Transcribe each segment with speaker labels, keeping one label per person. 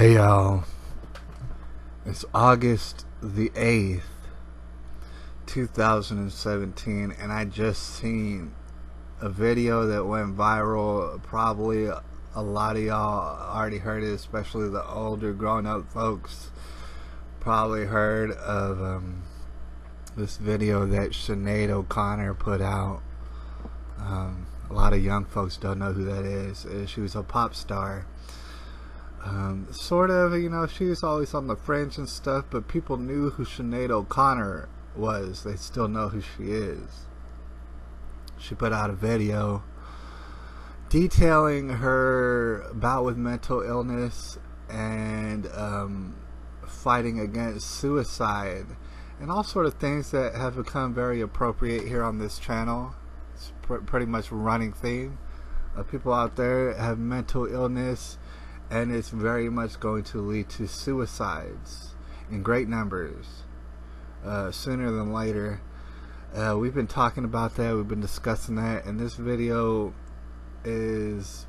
Speaker 1: Hey y'all, it's August the 8th, 2017, and I just seen a video that went viral. Probably a lot of y'all already heard it, especially the older grown up folks probably heard of this video that Sinead O'Connor put out. A lot of young folks don't know who that is. She was a pop star. Sort of, she was always on the fringe and stuff, but people knew who Sinead O'Connor was. They still know who she is. She put out a video detailing her bout with mental illness and fighting against suicide and all sort of things that have become very appropriate here on this channel. It's pretty much a running theme. People out there have mental illness, and it's very much going to lead to suicides in great numbers sooner than later. We've been talking about that, we've been discussing that, and this video is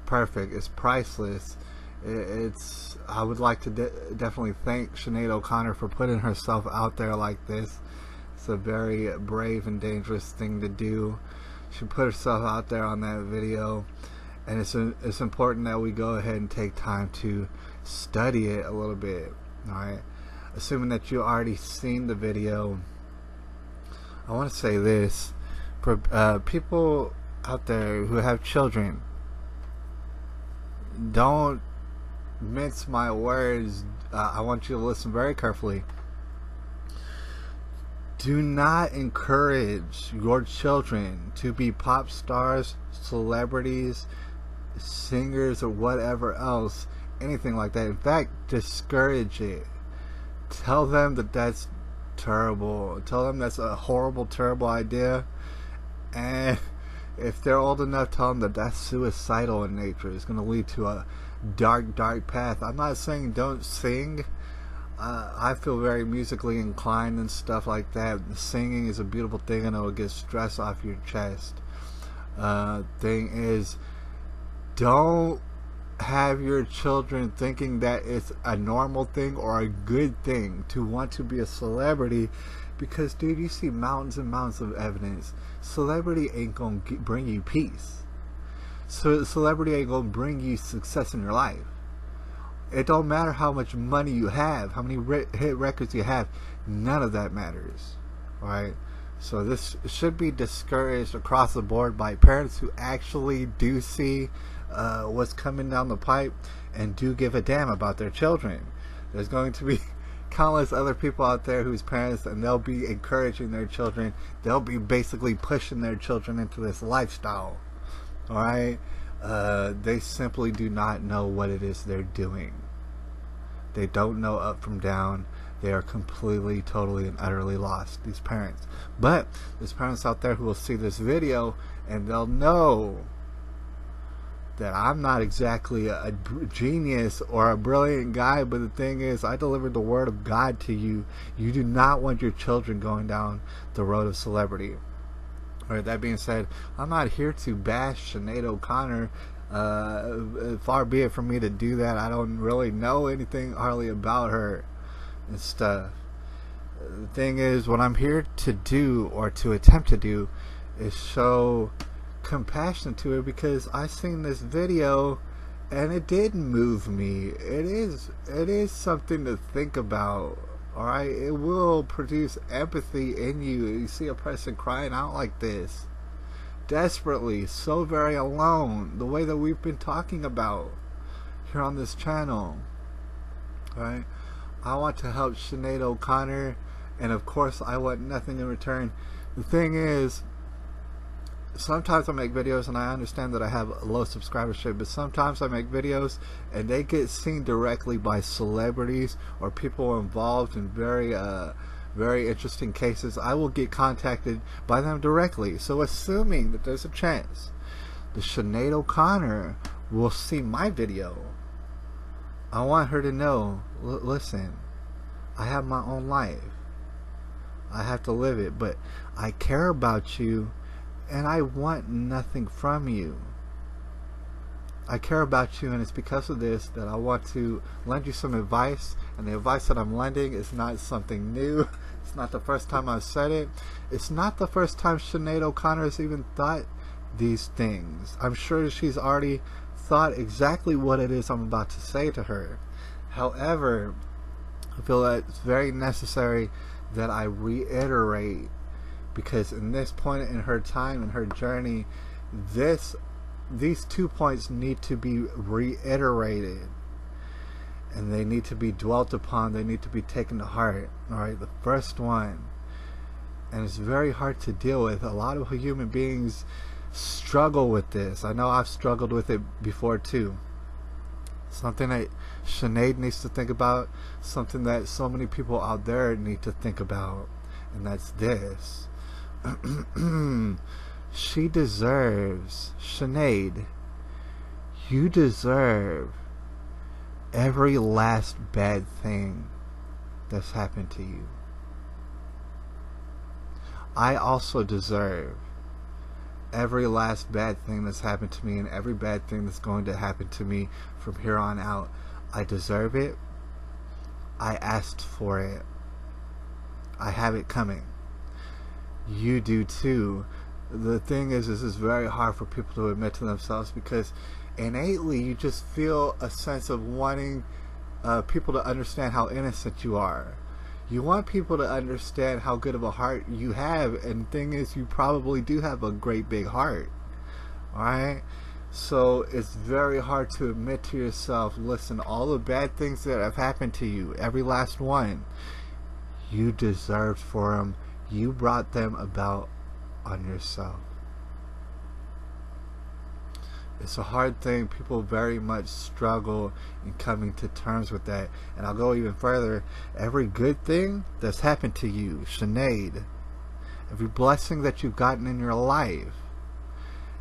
Speaker 1: perfect. It's priceless. I would like to definitely thank Sinead O'Connor for putting herself out there like this. It's a very brave and dangerous thing to do. She put herself out there on that video, and it's important that we go ahead and take time to study it a little bit. Alright, assuming that you already seen the video, I want to say this for people out there who have children: don't mince my words. I want you to listen very carefully. Do not encourage your children to be pop stars, celebrities, singers, or whatever else, anything like that. In fact, discourage it. Tell them that that's terrible. Tell them that's a horrible, terrible idea. And if they're old enough, tell them that that's suicidal in nature. It's going to lead to a dark, dark path. I'm not saying don't sing. I feel very musically inclined and stuff like that. Singing is a beautiful thing, and it will get stress off your chest. Thing is, don't have your children thinking that it's a normal thing or a good thing to want to be a celebrity, because dude, you see mountains and mountains of evidence. Celebrity ain't gonna bring you peace. So celebrity ain't gonna bring you success in your life. It don't matter how much money you have, how many hit records you have. None of that matters. Alright? So this should be discouraged across the board by parents who actually do see what's coming down the pipe and do give a damn about their children. There's going to be countless other people out there whose parents, and they'll be encouraging their children. They'll be basically pushing their children into this lifestyle. Alright? They simply do not know what it is they're doing. They don't know up from down. They are completely, totally, and utterly lost, these parents. But there's parents out there who will see this video and they'll know that I'm not exactly a genius or a brilliant guy, but the thing is, I delivered the word of God to you. You do not want your children going down the road of celebrity. Alright, that being said, I'm not here to bash Sinead O'Connor. Far be it from me to do that. I don't really know anything hardly about her and stuff. The thing is, what I'm here to do, or to attempt to do, is show compassion to her, because I seen this video and it did move me. It is something to think about. Alright, it will produce empathy in you. You see a person crying out like this, desperately, so very alone, the way that we've been talking about here on this channel. Alright, I want to help Sinead O'Connor, and of course I want nothing in return. The thing is, sometimes I make videos and I understand that I have a low subscribership, but sometimes I make videos and they get seen directly by celebrities or people involved in very interesting cases. I will get contacted by them directly. So assuming that there's a chance that Sinead O'Connor will see my video, I want her to know, listen, I have my own life. I have to live it, but I care about you and I want nothing from you. I care about you, and it's because of this that I want to lend you some advice. And the advice that I'm lending is not something new. It's not the first time I've said it. It's not the first time Sinead O'Connor has even thought these things. I'm sure she's already thought exactly what it is I'm about to say to her. However, I feel that it's very necessary that I reiterate, because in this point in her time, in her journey, these 2 points need to be reiterated, and they need to be dwelt upon. They need to be taken to heart. All right, the first one, and it's very hard to deal with. A lot of human beings struggle with this. I know I've struggled with it before too. Something that Sinead needs to think about, something that so many people out there need to think about, and that's this. She deserves, Sinead, you deserve every last bad thing that's happened to you. I also deserve every last bad thing that's happened to me, and every bad thing that's going to happen to me from here on out. I deserve it. I asked for it. I have it coming. You do too. The thing is, this is very hard for people to admit to themselves, because innately you just feel a sense of wanting people to understand how innocent you are. You want people to understand how good of a heart you have, and the thing is, you probably do have a great big heart. Alright? So it's very hard to admit to yourself, listen, all the bad things that have happened to you, every last one, you deserved for them. You brought them about on yourself. It's a hard thing. People very much struggle in coming to terms with that. And I'll go even further. Every good thing that's happened to you, Sinead, every blessing that you've gotten in your life,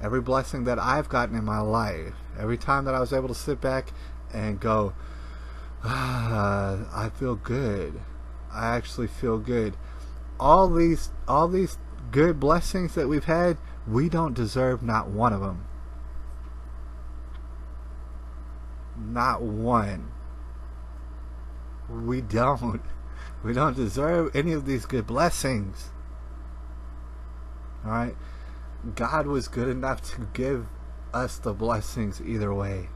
Speaker 1: every blessing that I've gotten in my life, every time that I was able to sit back and go, I feel good. I actually feel good. All these good blessings that we've had, we don't deserve not one of them. Not one. We don't. We don't deserve any of these good blessings. Alright? God was good enough to give us the blessings either way.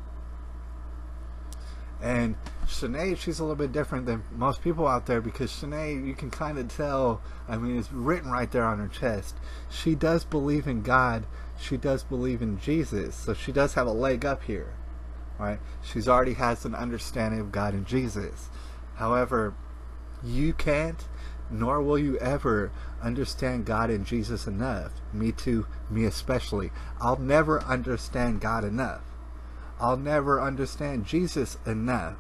Speaker 1: And Sinead, she's a little bit different than most people out there, because Sinead, you can kind of tell, I mean, it's written right there on her chest. She does believe in God. She does believe in Jesus. So she does have a leg up here. Right? She's already has an understanding of God and Jesus. However, you can't, nor will you ever understand God and Jesus enough. Me too, me especially. I'll never understand God enough. I'll never understand Jesus enough.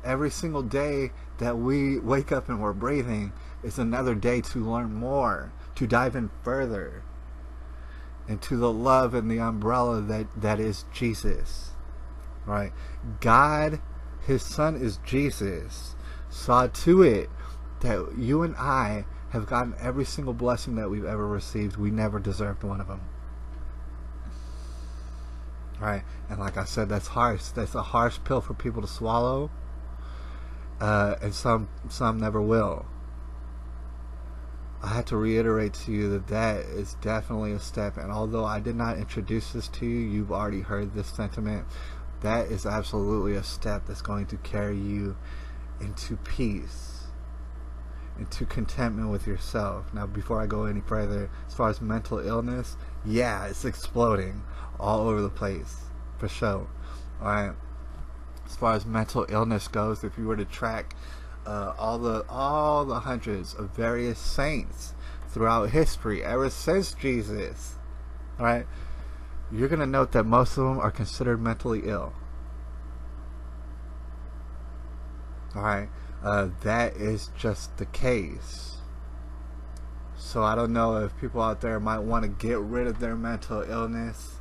Speaker 1: Every single day that we wake up and we're breathing is another day to learn more, to dive in further into the love and the umbrella that is Jesus. Right? God, His Son is Jesus, saw to it that you and I have gotten every single blessing that we've ever received. We never deserved one of them. Right? And like I said, that's harsh. That's a harsh pill for people to swallow. And some never will. I had to reiterate to you that is definitely a step. And although I did not introduce this to you, you've already heard this sentiment. That is absolutely a step that's going to carry you into peace, into contentment with yourself. Now, before I go any further, as far as mental illness, yeah, it's exploding all over the place, for sure. Alright, as far as mental illness goes, if you were to track all the hundreds of various saints throughout history, ever since Jesus, alright, you're going to note that most of them are considered mentally ill. Alright, that is just the case. So I don't know if people out there might want to get rid of their mental illness.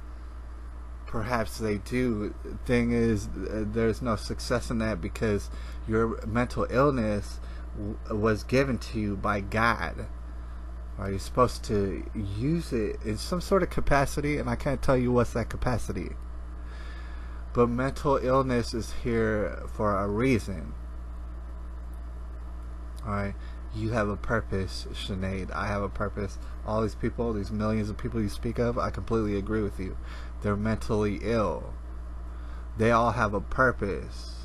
Speaker 1: Perhaps they do. The thing is, there's no success in that, because your mental illness was given to you by God. You're supposed to use it in some sort of capacity, and I can't tell you what's that capacity. But mental illness is here for a reason. Alright? You have a purpose, Sinead. I have a purpose. All these people, these millions of people you speak of, I completely agree with you. They're mentally ill. They all have a purpose.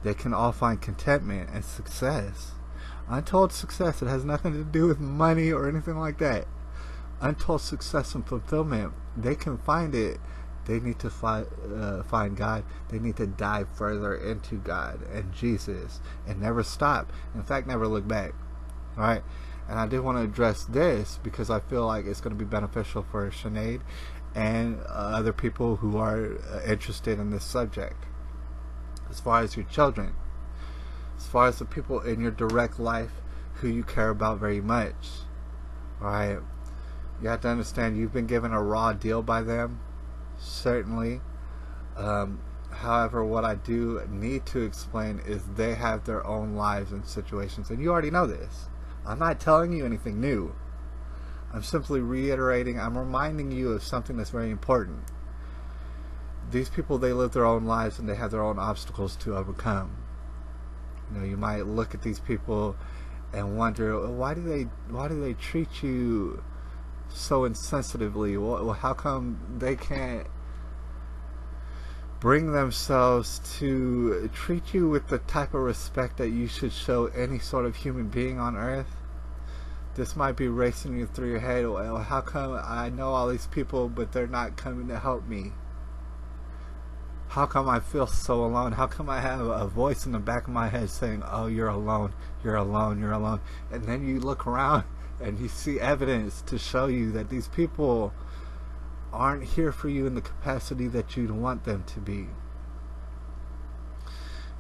Speaker 1: They can all find contentment and success. Untold success. It has nothing to do with money or anything like that. Untold success and fulfillment. They can find it. They need to find God. They need to dive further into God and Jesus and never stop. In fact, never look back. All right? And I did want to address this because I feel like it's going to be beneficial for Sinead and other people who are interested in this subject. As far as your children, as far as the people in your direct life who you care about very much, right? You have to understand you've been given a raw deal by them, certainly. However, what I do need to explain is they have their own lives and situations, and you already know this. I'm not telling you anything new. I'm simply reiterating, I'm reminding you of something that's very important. These people, they live their own lives and they have their own obstacles to overcome. You know, you might look at these people and wonder, why do they treat you so insensitively? Well, how come they can't bring themselves to treat you with the type of respect that you should show any sort of human being on earth? This might be racing you through your head. Well, how come I know all these people but they're not coming to help me? How come I feel so alone? How come I have a voice in the back of my head saying, oh, you're alone, you're alone, you're alone? And then you look around and you see evidence to show you that these people aren't here for you in the capacity that you'd want them to be.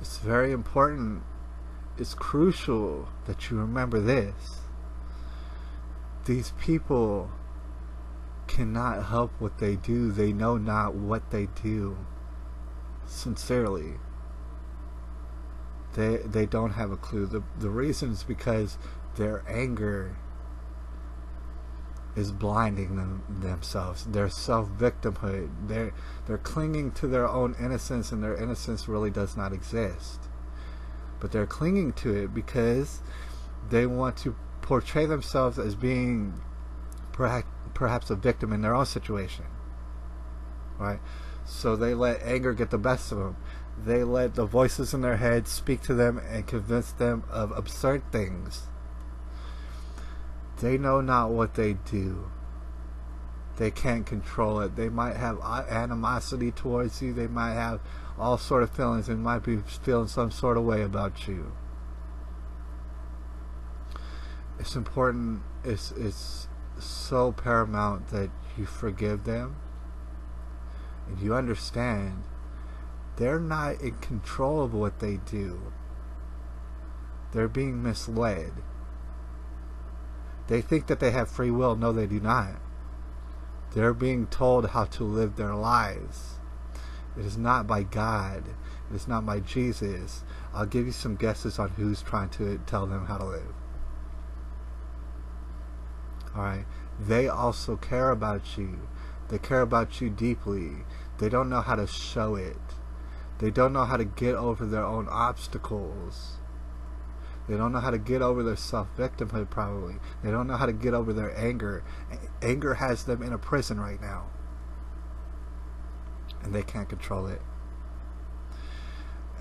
Speaker 1: It's very important, it's crucial that you remember this. These people cannot help what they do. They know not what they do. Sincerely, they don't have a clue. The reason is because their anger is blinding themselves. Their self-victimhood. They're clinging to their own innocence, and their innocence really does not exist. But they're clinging to it because they want to portray themselves as being perhaps a victim in their own situation. Right? So they let anger get the best of them. They let the voices in their head speak to them and convince them of absurd things. They know not what they do. They can't control it. They might have animosity towards you. They might have all sort of feelings. They might be feeling some sort of way about you. It's important. It's so paramount that you forgive them. And you understand they're not in control of what they do. They're being misled. They think that they have free will. No, they do not. They're being told how to live their lives. It is not by God. It is not by Jesus. I'll give you some guesses on who's trying to tell them how to live. Alright? They also care about you. They care about you deeply. They don't know how to show it. They don't know how to get over their own obstacles. They don't know how to get over their self-victimhood, probably. They don't know how to get over their anger. Anger has them in a prison right now. And they can't control it.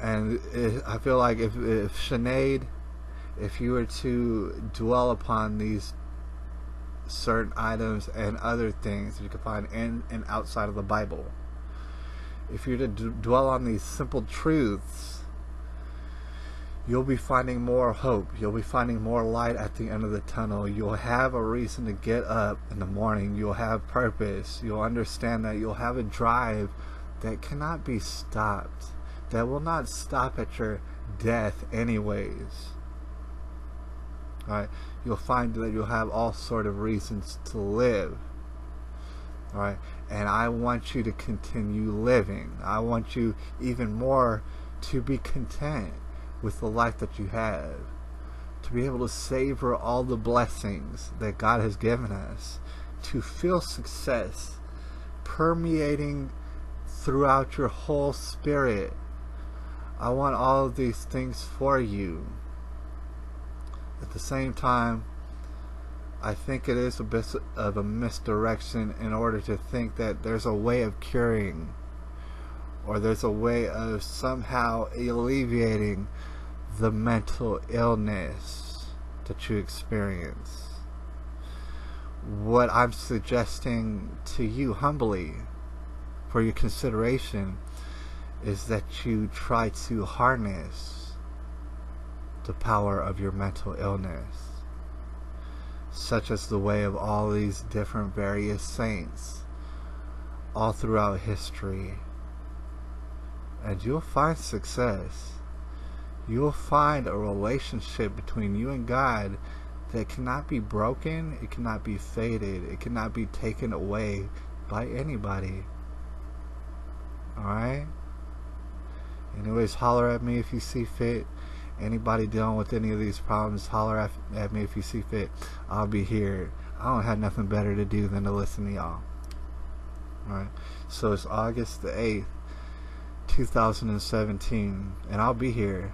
Speaker 1: And I feel like if Sinead, if you were to dwell upon these certain items and other things that you can find in and outside of the Bible, if you're to dwell on these simple truths, you'll be finding more hope. You'll be finding more light at the end of the tunnel. You'll have a reason to get up in the morning. You'll have purpose. You'll understand that you'll have a drive that cannot be stopped, that will not stop at your death anyways. Alright, you'll find that you'll have all sort of reasons to live. Alright, and I want you to continue living. I want you even more to be content with the life that you have, to be able to savor all the blessings that God has given us, to feel success permeating throughout your whole spirit. I want all of these things for you. At the same time, I think it is a bit of a misdirection in order to think that there's a way of curing, or there's a way of somehow alleviating the mental illness that you experience. What I'm suggesting to you humbly for your consideration is that you try to harness the power of your mental illness, such as the way of all these different various saints all throughout history. And you'll find success. You'll find a relationship between you and God that cannot be broken, it cannot be faded, it cannot be taken away by anybody. Alright? Anyways, holler at me if you see fit. Anybody dealing with any of these problems, holler at me if you see fit. I'll be here. I don't have nothing better to do than to listen to y'all. Alright? So it's August the 8th, 2017, and I'll be here.